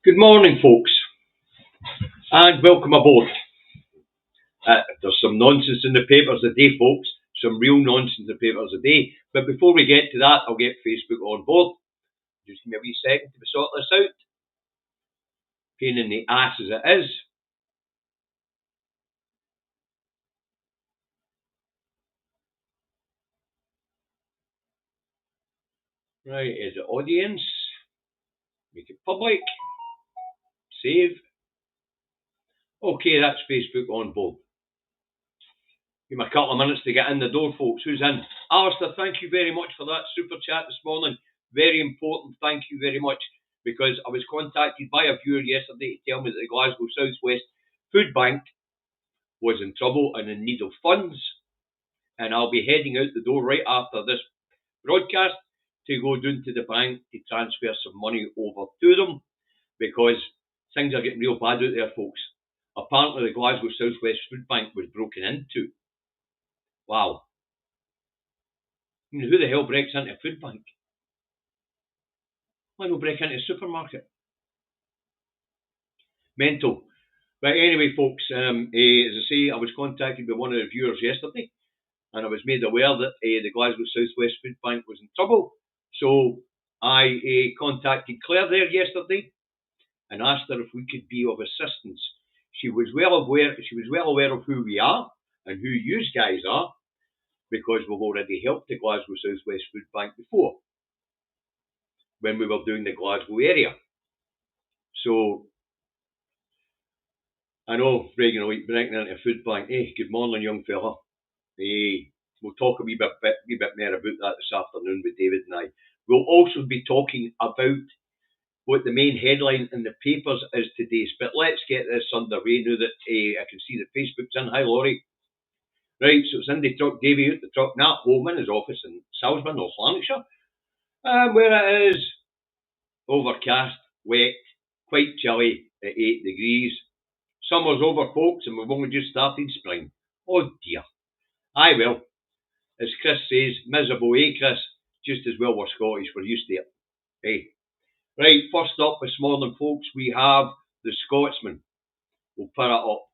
Good morning, folks, and welcome aboard. There's some nonsense in the papers today, folks. Some real nonsense in the papers today. But before we get to that, I'll get Facebook on board. Just give me a wee second to sort this out. Pain in the ass as it is. Right, is it audience? Make it public. Save. Okay, that's Facebook on board. Give me a couple of minutes to get in the door, folks. Who's in? Alistair, thank you very much for that super chat this morning. Very important, thank you very much. Because I was contacted by a viewer yesterday to tell me that the Glasgow South West Food Bank was in trouble and in need of funds. And I'll be heading out the door right after this broadcast to go down to the bank to transfer some money over to them because things are getting real bad out there, folks. Apparently, the Glasgow South West Food Bank was broken into. Wow. I mean, who the hell breaks into a food bank? Why not break into a supermarket? Mental. But anyway, folks, as I say, I was contacted by one of the viewers yesterday, and I was made aware that the Glasgow South West Food Bank was in trouble. So I contacted Claire there yesterday and asked her if we could be of assistance. She was well aware of who we are and who you guys are, because we've already helped the Glasgow South West Food Bank before when we were doing the Glasgow area. So I know breaking into a food bank. Hey, good morning, young fella. Hey, we'll talk a wee bit more about that this afternoon with David and I. We'll also be talking about what the main headline in the papers is today. But let's get this underway now that I can see that Facebook's in. Hi, Laurie. Right, so it's in the Two Davies out the truck, Nat home in his office in Salisbury, North Lanarkshire, where it is overcast, wet, quite chilly at 8 degrees. Summer's over, folks, and we've only just started spring. Oh dear. Aye, well, as Chris says, miserable, Chris? Just as well we're Scottish, we're used to it. Hey. Right, first up this morning, folks, we have the Scotsman. We'll put it up.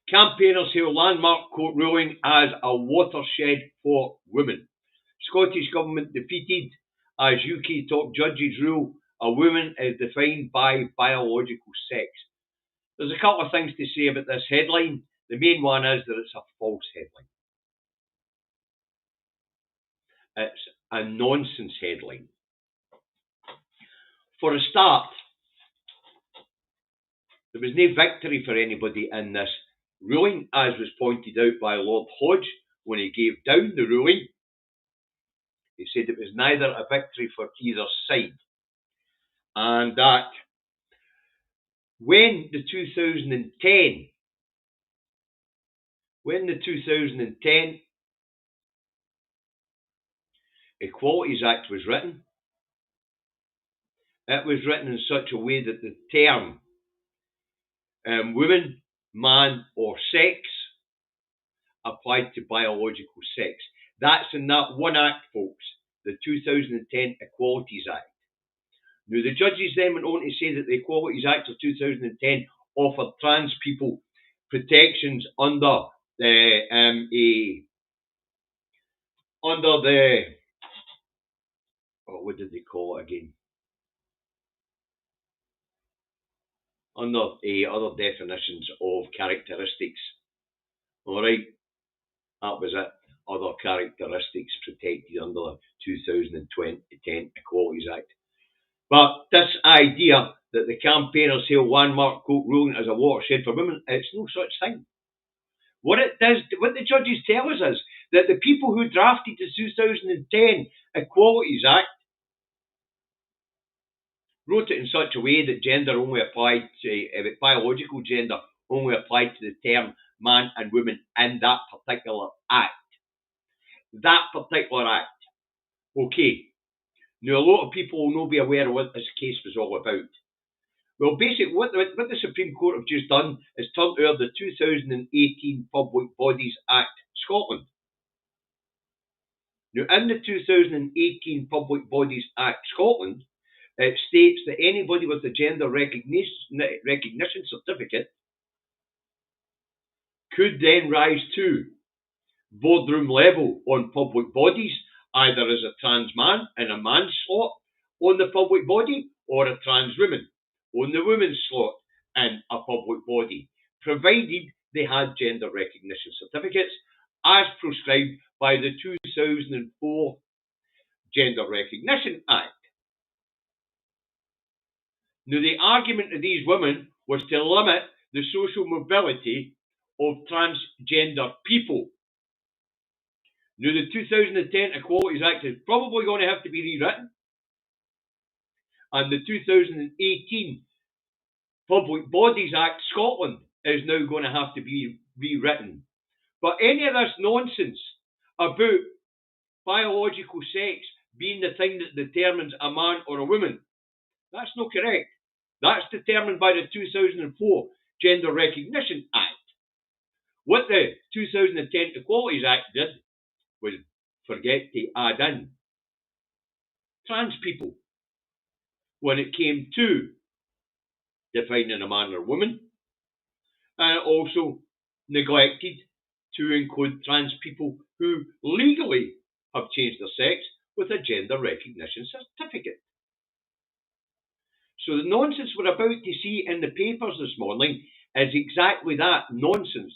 Campaigners hail landmark court ruling as a watershed for women. Scottish Government defeated as UK top judges rule a woman is defined by biological sex. There's a couple of things to say about this headline. The main one is that it's a false headline. It's a nonsense headline. For a start, there was no victory for anybody in this ruling, as was pointed out by Lord Hodge when he gave down the ruling. He said it was neither a victory for either side. And that when the 2010 Equalities Act was written, it was written in such a way that the term woman, man, or sex applied to biological sex. That's in that one act, folks, the 2010 Equalities Act. Now, the judges then went on to say that the Equalities Act of 2010 offered trans people protections under what did they call it again? Under other definitions of characteristics. All right, that was it. Other characteristics protected under the 2010 Equalities Act. But this idea that the campaigners hail landmark court ruling as a watershed for women, it's no such thing. What the judges tell us is that the people who drafted the 2010 Equalities Act wrote it in such a way that gender only applied to biological gender only applied to the term man and woman in that particular act. That particular act. Okay. Now, a lot of people will not be aware of what this case was all about. Well, basically, what the Supreme Court have just done is turned over the 2018 Public Bodies Act Scotland. Now, in the 2018 Public Bodies Act Scotland, it states that anybody with a gender recognition certificate could then rise to boardroom level on public bodies, either as a trans man in a man's slot on the public body or a trans woman on the women's slot in a public body, provided they had gender recognition certificates as prescribed by the 2004 Gender Recognition Act. Now, the argument of these women was to limit the social mobility of transgender people. Now, the 2010 Equalities Act is probably going to have to be rewritten, and the 2018 Public Bodies Act Scotland is now going to have to be rewritten. But any of this nonsense about biological sex being the thing that determines a man or a woman, that's not correct. That's determined by the 2004 Gender Recognition Act. What the 2010 Equalities Act did was forget to add in trans people when it came to defining a man or woman, and it also neglected to include trans people who legally have changed their sex with a gender recognition certificate. So the nonsense we're about to see in the papers this morning is exactly that, nonsense.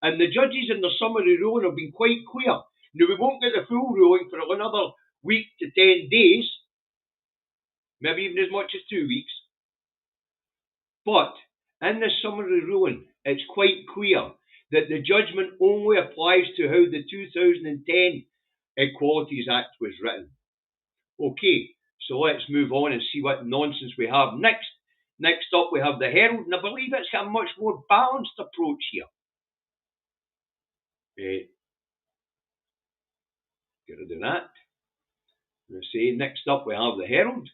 And the judges in their summary ruling have been quite clear. Now, we won't get the full ruling for another week to 10 days, maybe even as much as 2 weeks. But in the summary ruling, it's quite clear that the judgment only applies to how the 2010 Equalities Act was written. Okay, so let's move on and see what nonsense we have next. Next up, we have the Herald, and I believe it's got a much more balanced approach here. Get rid of that. Let's see, next up, we have the Herald.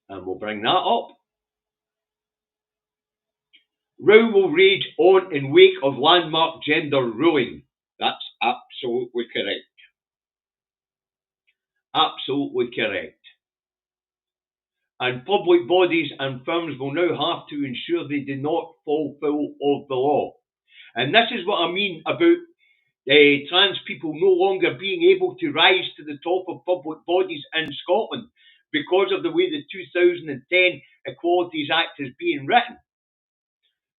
And we'll bring that up. Row will rage on in wake of landmark gender ruling. That's absolutely correct. Absolutely correct. And public bodies and firms will now have to ensure they do not fall foul of the law. And this is what I mean about trans people no longer being able to rise to the top of public bodies in Scotland because of the way the 2010 Equalities Act is being written.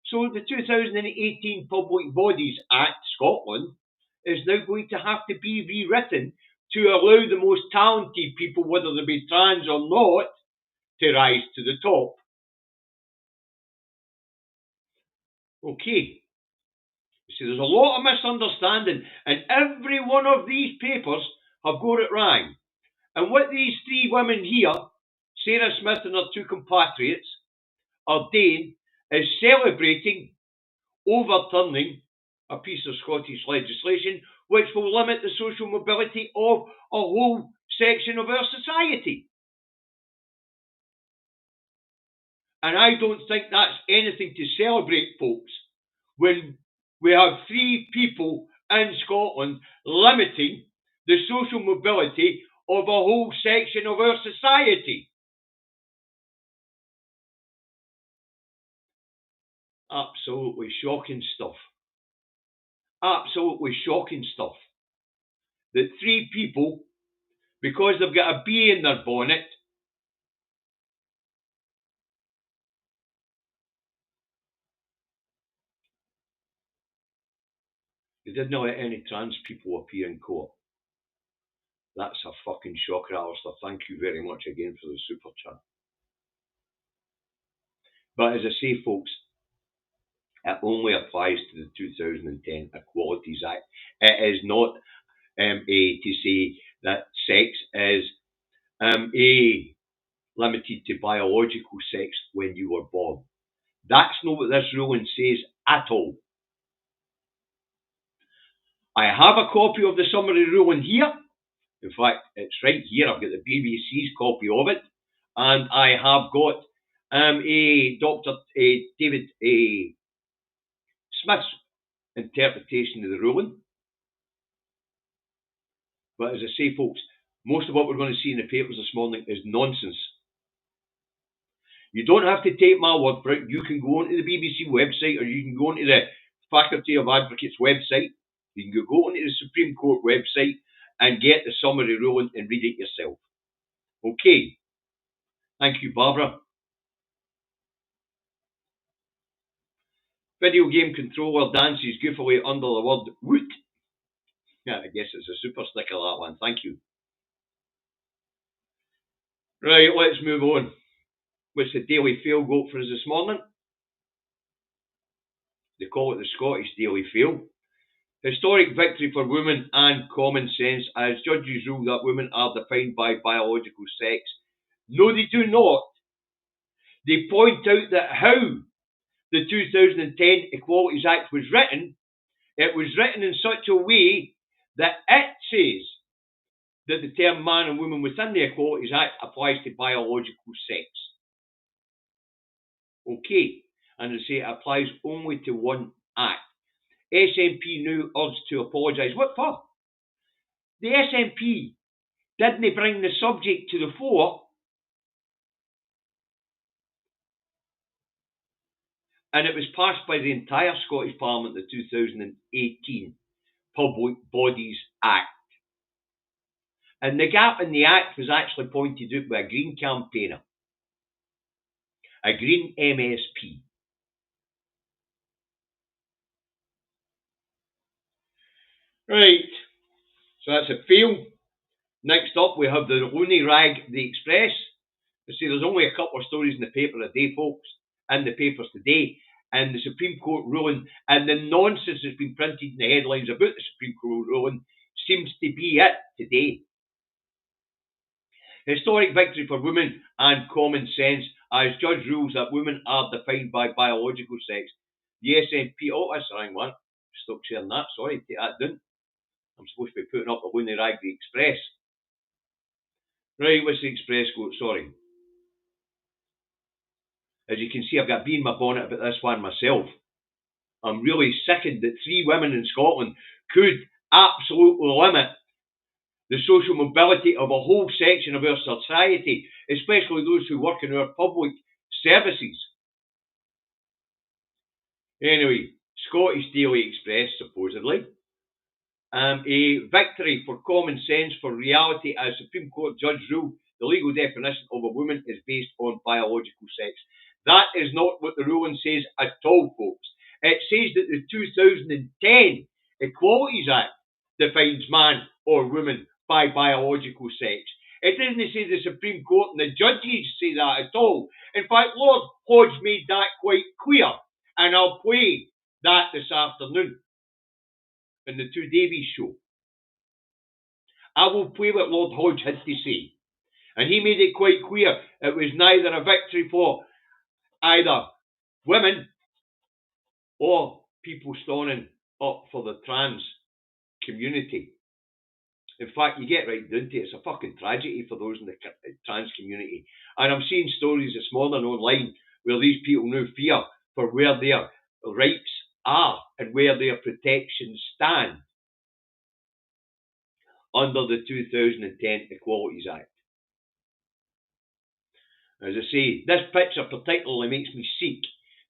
So the 2018 Public Bodies Act Scotland is now going to have to be rewritten to allow the most talented people, whether they be trans or not, to rise to the top. Okay. See, there's a lot of misunderstanding, and every one of these papers have got it right. And what these three women here, Sarah Smith and her two compatriots, are doing is celebrating overturning a piece of Scottish legislation which will limit the social mobility of a whole section of our society. And I don't think that's anything to celebrate, folks, when we have three people in Scotland limiting the social mobility of a whole section of our society. Absolutely shocking stuff. Absolutely shocking stuff. That three people, because they've got a bee in their bonnet, they didn't let any trans people appear in court. That's a fucking shocker, Alistair. Thank you very much again for the super chat. But as I say, folks, it only applies to the 2010 Equalities Act. It is not to say that sex is limited to biological sex when you were born. That's not what this ruling says at all. I have a copy of the summary ruling here. In fact, it's right here. I've got the BBC's copy of it. And I have got Dr. David Smith's interpretation of the ruling. But as I say, folks, most of what we're going to see in the papers this morning is nonsense. You don't have to take my word for it. You can go onto the BBC website, or you can go onto the Faculty of Advocates website. You can go onto the Supreme Court website and get the summary ruling and read it yourself. Okay. Thank you, Barbara. Video game controller dances goofily under the word woot. Yeah, I guess it's a super sticker, that one. Thank you. Right, let's move on. What's the Daily Fail got for us this morning? They call it the Scottish Daily Fail. Historic victory for women and common sense as judges rule that women are defined by biological sex. No, they do not. They point out that how the 2010 Equalities Act was written, it was written in such a way that it says that the term man and woman within the Equalities Act applies to biological sex. Okay, and they say it applies only to one act. SNP now urged to apologise. What for? The SNP didn't bring the subject to the fore, and it was passed by the entire Scottish Parliament, the 2018 Public Bodies Act. And the gap in the Act was actually pointed out by a Green campaigner, a Green MSP. Right, so that's a fail. Next up, we have the loony rag, the Express. You see, there's only a couple of stories in the paper a day, folks, in the papers today, and the Supreme Court ruling and the nonsense that's been printed in the headlines about the Supreme Court ruling seems to be it today. Historic victory for women and common sense as judge rules that women are defined by biological sex. The SNP, oh, that's the wrong one. Stop sharing that, sorry, take that down. I'm supposed to be putting up the loony rag, the Express. Right, what's the Express got? Sorry. As you can see, I've got a bee in my bonnet about this one myself. I'm really sickened that 3 women in Scotland could absolutely limit the social mobility of a whole section of our society, especially those who work in our public services. Anyway, Scottish Daily Express, supposedly. A victory for common sense for reality as Supreme Court judge ruled the legal definition of a woman is based on biological sex. That is not what the ruling says at all, folks. It says that the 2010 Equalities Act defines man or woman by biological sex. It doesn't say the Supreme Court and the judges say that at all. In fact, Lord Hodge made that quite clear, and I'll play that this afternoon in the Two Davies show. I will play what Lord Hodge had to say. And he made it quite clear it was neither a victory for either women or people standing up for the trans community. In fact, you get right down to it, it's a fucking tragedy for those in the trans community. And I'm seeing stories this morning online where these people now fear for where their rights are and where their protections stand under the 2010 Equalities Act. As I say, this picture particularly makes me sick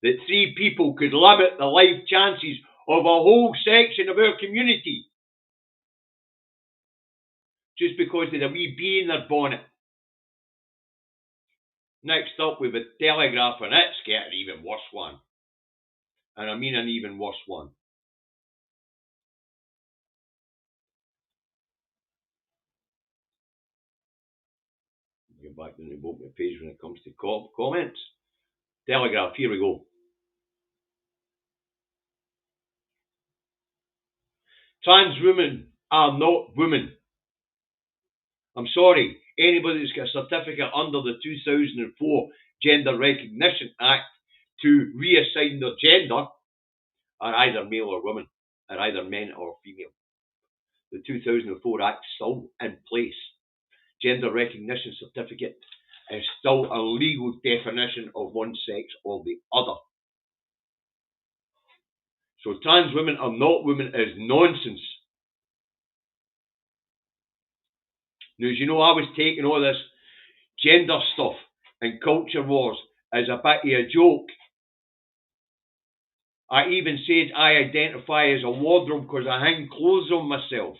that 3 people could limit the life chances of a whole section of our community just because they had a wee bee in their bonnet. Next up, we have a Telegraph, and it's getting an even worse one. And I mean an even worse one. Get back to the bottom of the page when it comes to comments. Telegraph, here we go. Trans women are not women. I'm sorry, anybody that's got a certificate under the 2004 Gender Recognition Act to reassign their gender are either male or woman, are either men or female. The 2004 Act is still in place. Gender recognition certificate is still a legal definition of one sex or the other. So trans women are not women is nonsense. Now, as you know, I was taking all this gender stuff and culture wars as a bit of a joke. I even said I identify as a wardrobe because I hang clothes on myself.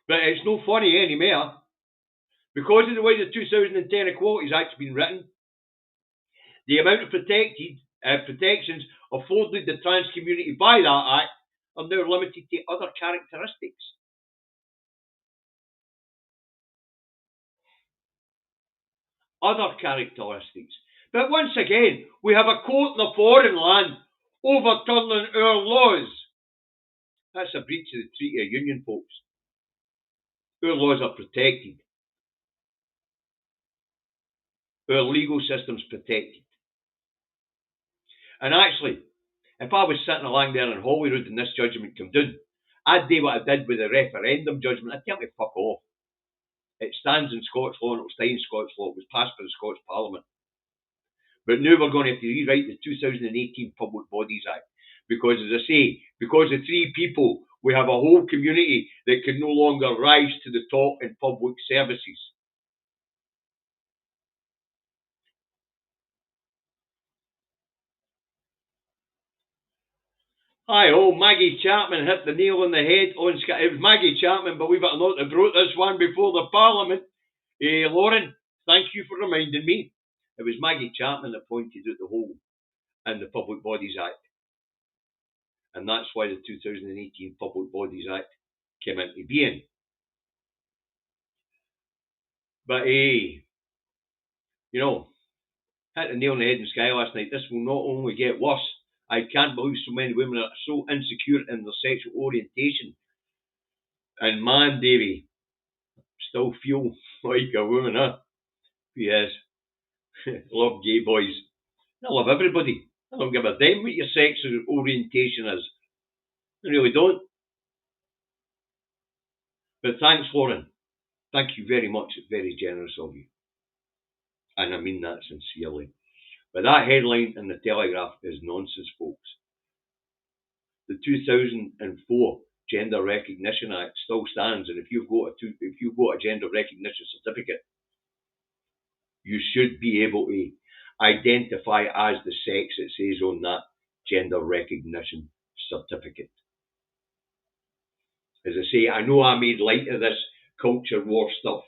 But it's no funny anymore. Because of the way the 2010 Equalities Act's been written, the amount of protections afforded the trans community by that act are now limited to other characteristics. Other characteristics. But once again, we have a court in a foreign land overturning our laws. That's a breach of the Treaty of Union, folks. Our laws are protected. Our legal system's protected. And actually, if I was sitting along there in Holyrood and this judgment came down, I'd do what I did with the referendum judgment. I'd tell me fuck off. It stands in Scots law and it will stay in Scots law. It was passed by the Scots Parliament. But now we're going to have to rewrite the 2018 Public Bodies Act. Because, as I say, because of three people, we have a whole community that can no longer rise to the top in public services. Hi, Maggie Chapman hit the nail on the head on Sky. It was Maggie Chapman, believe it or not, that wrote this one before the Parliament. Lauren, thank you for reminding me. It was Maggie Chapman that pointed out the hole in the Public Bodies Act. And that's why the 2018 Public Bodies Act came into being. But, hit the nail on the head in Sky last night. This will not only get worse. I can't believe so many women are so insecure in their sexual orientation. And man, Davey, still feel like a woman, huh? Yes. Love gay boys. I love everybody. I don't give a damn what your sexual orientation is. I really don't. But thanks, Lauren. Thank you very much. It's very generous of you. And I mean that sincerely. But that headline in the Telegraph is nonsense, folks. The 2004 Gender Recognition Act still stands, and if you've got a gender recognition certificate, you should be able to identify as the sex it says on that gender recognition certificate. As I say, I know I made light of this culture war stuff,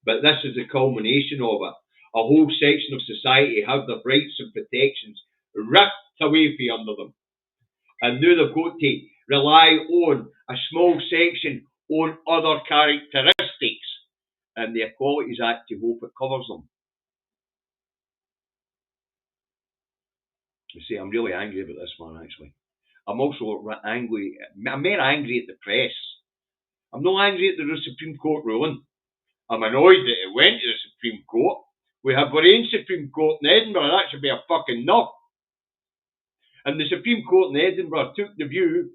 but this is the culmination of it. A whole section of society have their rights and protections ripped away from under them. And now they've got to rely on a small section on other characteristics in the Equalities Act to hope it covers them. You see, I'm really angry about this one, actually. I'm also angry. I'm more angry at the press. I'm not angry at the Supreme Court ruling. I'm annoyed that it went to the Supreme Court. We have our own Supreme Court in Edinburgh. That should be a fucking knock. And the Supreme Court in Edinburgh took the view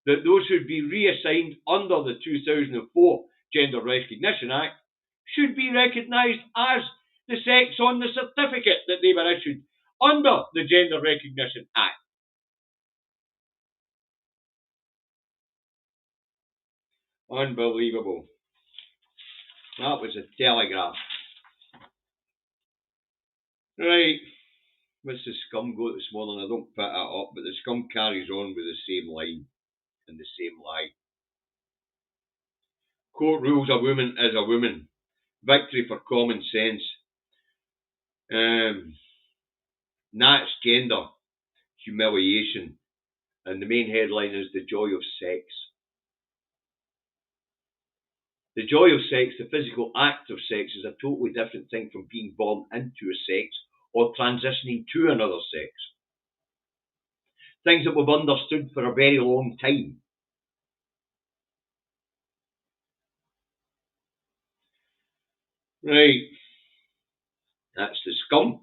that those who'd be reassigned under the 2004 Gender Recognition Act should be recognised as the sex on the certificate that they were issued under the Gender Recognition Act. Unbelievable. That was a Telegraph. Right. What's the scum got this morning? I don't pick that up, but the scum carries on with the same line and the same lie. Court rules a woman is a woman. Victory for common sense. Nat's gender. Humiliation. And the main headline is the joy of sex. The joy of sex, the physical act of sex, is a totally different thing from being born into a sex or transitioning to another sex. Things that we've understood for a very long time. Right. That's the scum.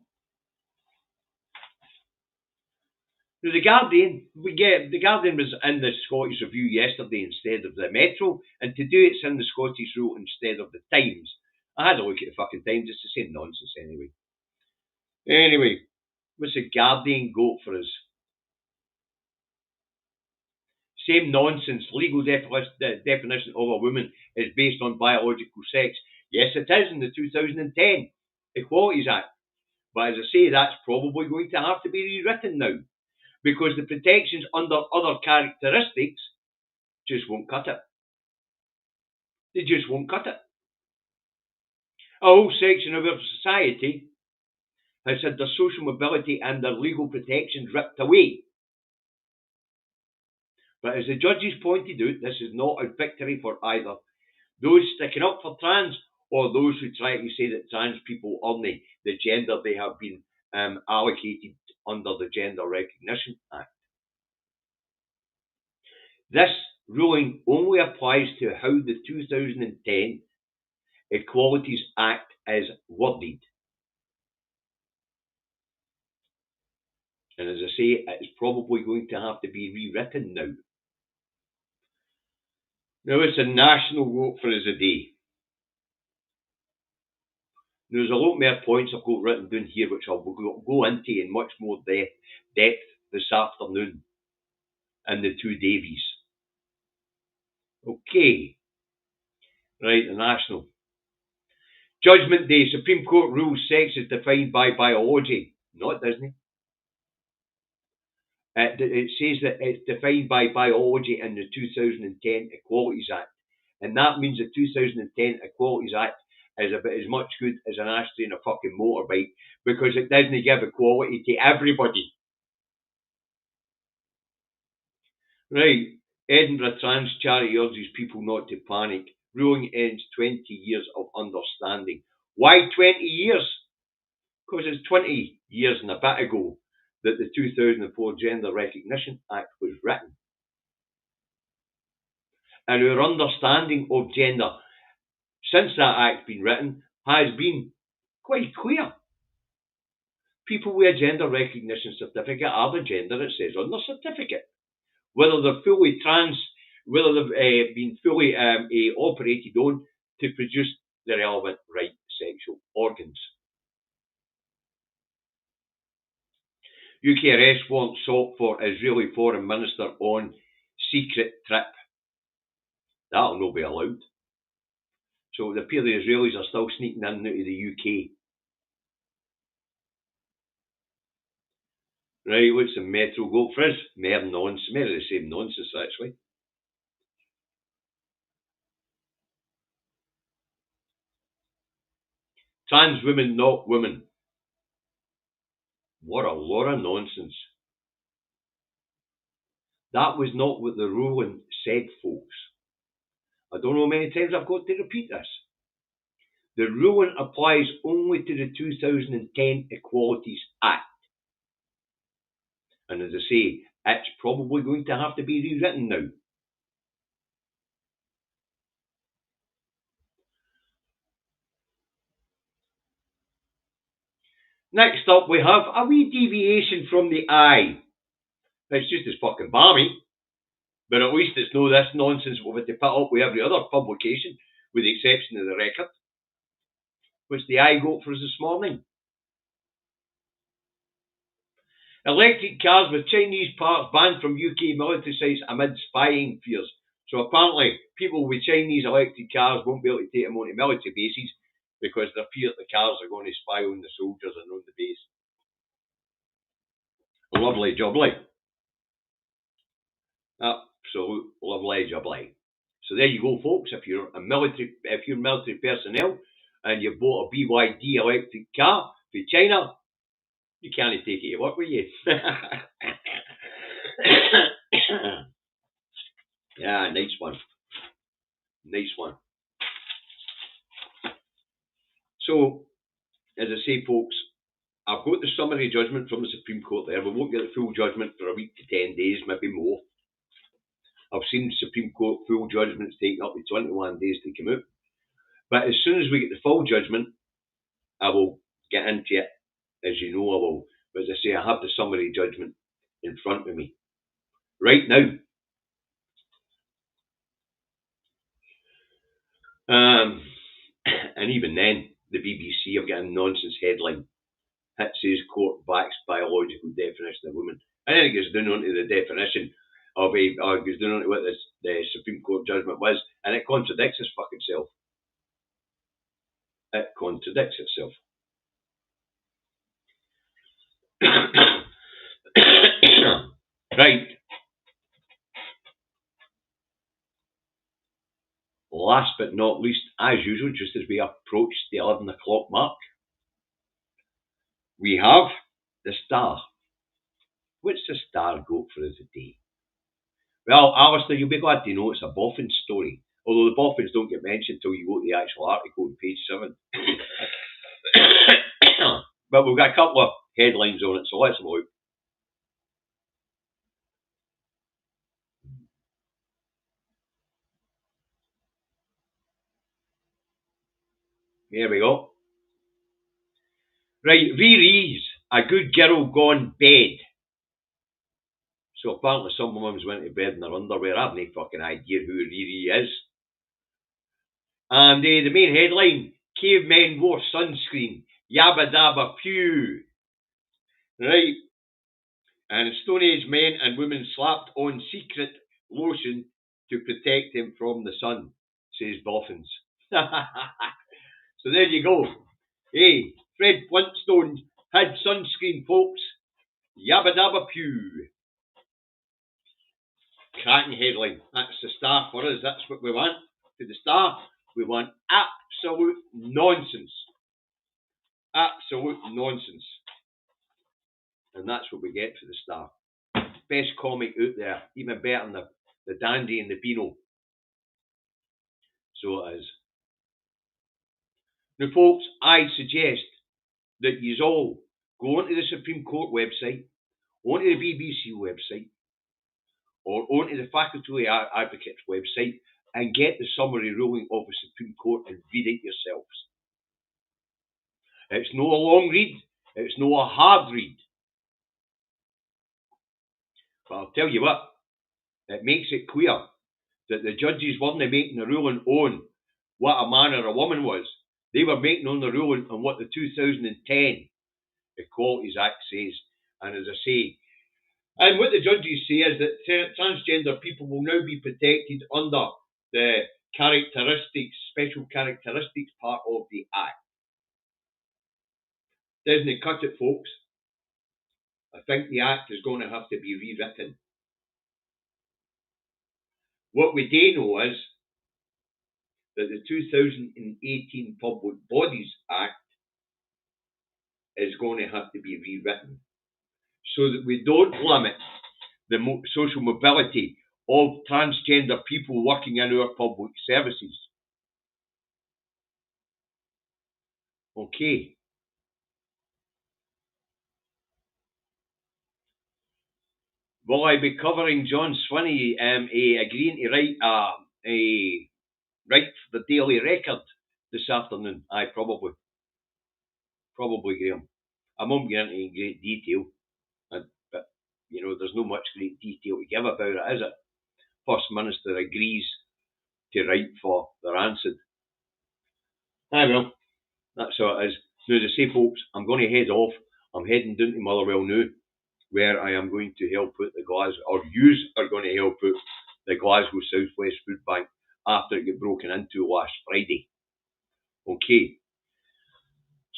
Now, the Guardian was in the Scottish Review yesterday instead of the Metro, and today it's in the Scottish Rule instead of the Times. I had a look at the fucking Times, it's the same nonsense anyway. Anyway, what's the Guardian got for us? Same nonsense. Legal definition of a woman is based on biological sex. Yes, it is in the 2010 Equalities Act. But as I say, that's probably going to have to be rewritten now because the protections under other characteristics just won't cut it. They just won't cut it. A whole section of our society has had their social mobility and their legal protections ripped away. But as the judges pointed out, this is not a victory for either those sticking up for trans or those who try to say that trans people earn the gender they have been allocated under the Gender Recognition Act. This ruling only applies to how the 2010 Equalities Act is worded. And as I say, it's probably going to have to be rewritten now. Now, it's a national vote for us a day. There's a lot more points I've got written down here, which I'll go into in much more depth this afternoon in the Two Davies. Okay. Right, the national. Judgment Day. Supreme Court rules sex is defined by biology. No, it doesn't. It says that it's defined by biology in the 2010 Equalities Act. And that means the 2010 Equalities Act is about as much good as an ashtray in a fucking motorbike because it doesn't give equality to everybody. Right. Edinburgh Trans Charity urges people not to panic. Ruling ends 20 years of understanding. Why 20 years? Because it's 20 years and a bit ago that the 2004 Gender Recognition Act was written. And our understanding of gender since that act's been written has been quite clear. People with a gender recognition certificate are the gender it says on their certificate. Whether they're fully trans, whether they've been fully operated on to produce the relevant right sexual organs. UK arrest warrant sought for Israeli Foreign Minister on secret trip. That'll not be allowed. So it appears the Israelis are still sneaking in and out of the UK. Right, what's the Metro go for us? More nonsense, more of the same nonsense actually. Trans women, not women. What a lot of nonsense. That was not what the ruling said, folks. I don't know how many times I've got to repeat this. The ruling applies only to the 2010 Equalities Act. And as I say, it's probably going to have to be rewritten now. Next up, we have a wee deviation from the eye. It's just as fucking balmy, but at least it's no this nonsense we've had to put up with every other publication, with the exception of the Record, which the eye got for us this morning. Electric cars with Chinese parts banned from UK military sites amid spying fears. So apparently, people with Chinese electric cars won't be able to take them onto military bases because they fear the cars are going to spy on the soldiers and on the base. Lovely jubbly. Absolute lovely jubbly. So there you go, folks. If you're military personnel and you bought a BYD electric car for China, you can't take it to work with you. Yeah, nice one. Nice one. So, as I say, folks, I've got the summary judgment from the Supreme Court there. We won't get the full judgment for a week to 10 days, maybe more. I've seen Supreme Court full judgments taking up to 21 days to come out. But as soon as we get the full judgment, I will get into it. As you know, I will. But as I say, I have the summary judgment in front of me right now. And even then, the BBC have got a nonsense headline. It says court backs biological definition of woman. And then it goes down onto the definition of he goes down into what the Supreme Court judgment was, and it contradicts its fucking self. It contradicts itself. Right. Last but not least, as usual, just as we approach the 11 o'clock mark, we have the Star. What's the Star got for us today? Well, Alistair, you'll be glad to know it's a boffin story. Although the boffins don't get mentioned until you go to the actual article on page 7. But we've got a couple of headlines on it, so let's have a look. There we go. Right, Riri's a good girl gone bed. So apparently some mums went to bed in their underwear. I have no fucking idea who Riri is. And the main headline, cavemen wore sunscreen. Yabba dabba pew. Right. And Stone Age men and women slapped on secret lotion to protect him from the sun, says Boffins. So there you go. Hey, Fred Flintstone had sunscreen, folks. Yabba dabba pew. Cracking headline. That's the Star for us. That's what we want. To the Star, we want absolute nonsense. Absolute nonsense. And that's what we get for the Star. Best comic out there. Even better than the Dandy and the Beano. So it is. Now, folks, I suggest that you all go onto the Supreme Court website, onto the BBC website, or onto the Faculty Advocates website and get the summary ruling of the Supreme Court and read it yourselves. It's no a long read. It's no a hard read. But I'll tell you what, it makes it clear that the judges weren't making a ruling on what a man or a woman was. They were making on the ruling on what the 2010 Equalities Act says. And as I say, and what the judges say is that transgender people will now be protected under the special characteristics part of the Act. Doesn't it cut it, folks? I think the Act is going to have to be rewritten. What we do know is that the 2018 Public Bodies Act is going to have to be rewritten so that we don't limit the social mobility of transgender people working in our public services. Okay. Will I be covering John Swinney agreeing to write write for the Daily Record this afternoon? Aye, probably. Probably, Graham. I won't get into great detail, but there's no much great detail to give about it, is it? First Minister agrees to write for the Rancid. Aye, well, that's how it is. Now, as I say, folks, I'm going to head off. I'm heading down to Motherwell now, where I am going to help out the Glasgow, or yous are going to help out the Glasgow South West Food Bank after it got broken into last Friday. Okay.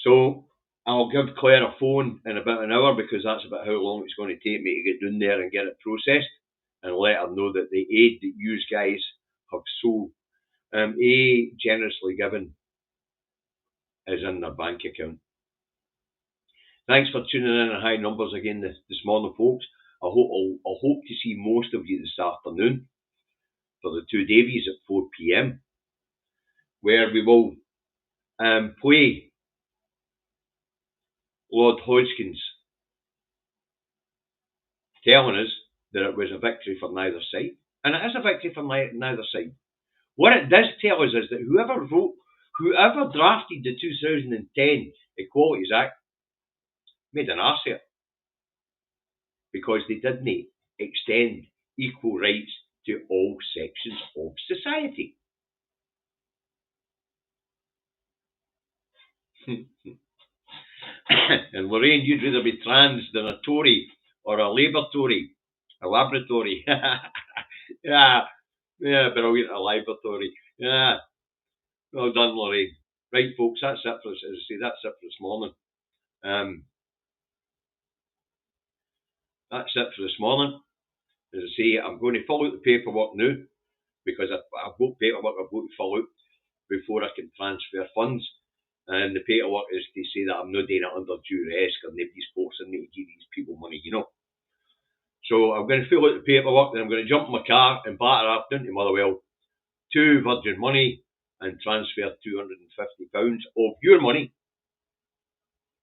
So, I'll give Claire a phone in about an hour because that's about how long it's going to take me to get down there and get it processed and let her know that the aid that you guys have so generously given is in their bank account. Thanks for tuning in at high numbers again this morning, folks. I'll hope to see most of you this afternoon for the Two Davies at 4 p.m, where we will play Lord Hodgkins telling us that it was a victory for neither side. And it is a victory for neither side. What it does tell us is that whoever drafted the 2010 Equalities Act made an arse of it, because they didn't extend equal rights to all sections of society. And Lorraine, you'd rather be trans than a Tory or a Labour Tory, a laboratory. Yeah, yeah, brilliant, a laboratory. Yeah, well done, Lorraine. Right, folks, that's it for us. As I say, that's it for this morning. Um, that's it for this morning. As I say, I'm going to fill out the paperwork now because I've got paperwork I've got to fill out before I can transfer funds. And the paperwork is to say that I'm not doing it under duress because nobody's forcing me to give these people money, you know. So I'm going to fill out the paperwork, then I'm going to jump in my car and batter up down to Motherwell to Virgin Money and transfer £250 of your money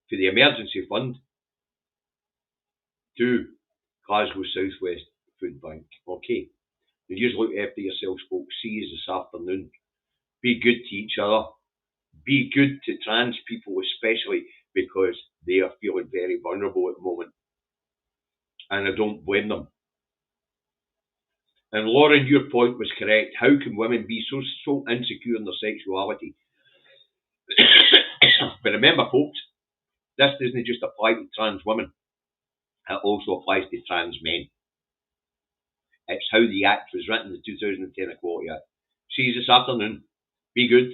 to the emergency fund to Glasgow Southwest Food Bank. Okay. Now just look after yourselves, folks. See you this afternoon. Be good to each other. Be good to trans people, especially because they are feeling very vulnerable at the moment. And I don't blame them. And Lauren, your point was correct. How can women be so insecure in their sexuality? But remember, folks, this doesn't just apply to trans women. It also applies to trans men. It's how the Act was written, the 2010 Equality Act. See you this afternoon. Be good.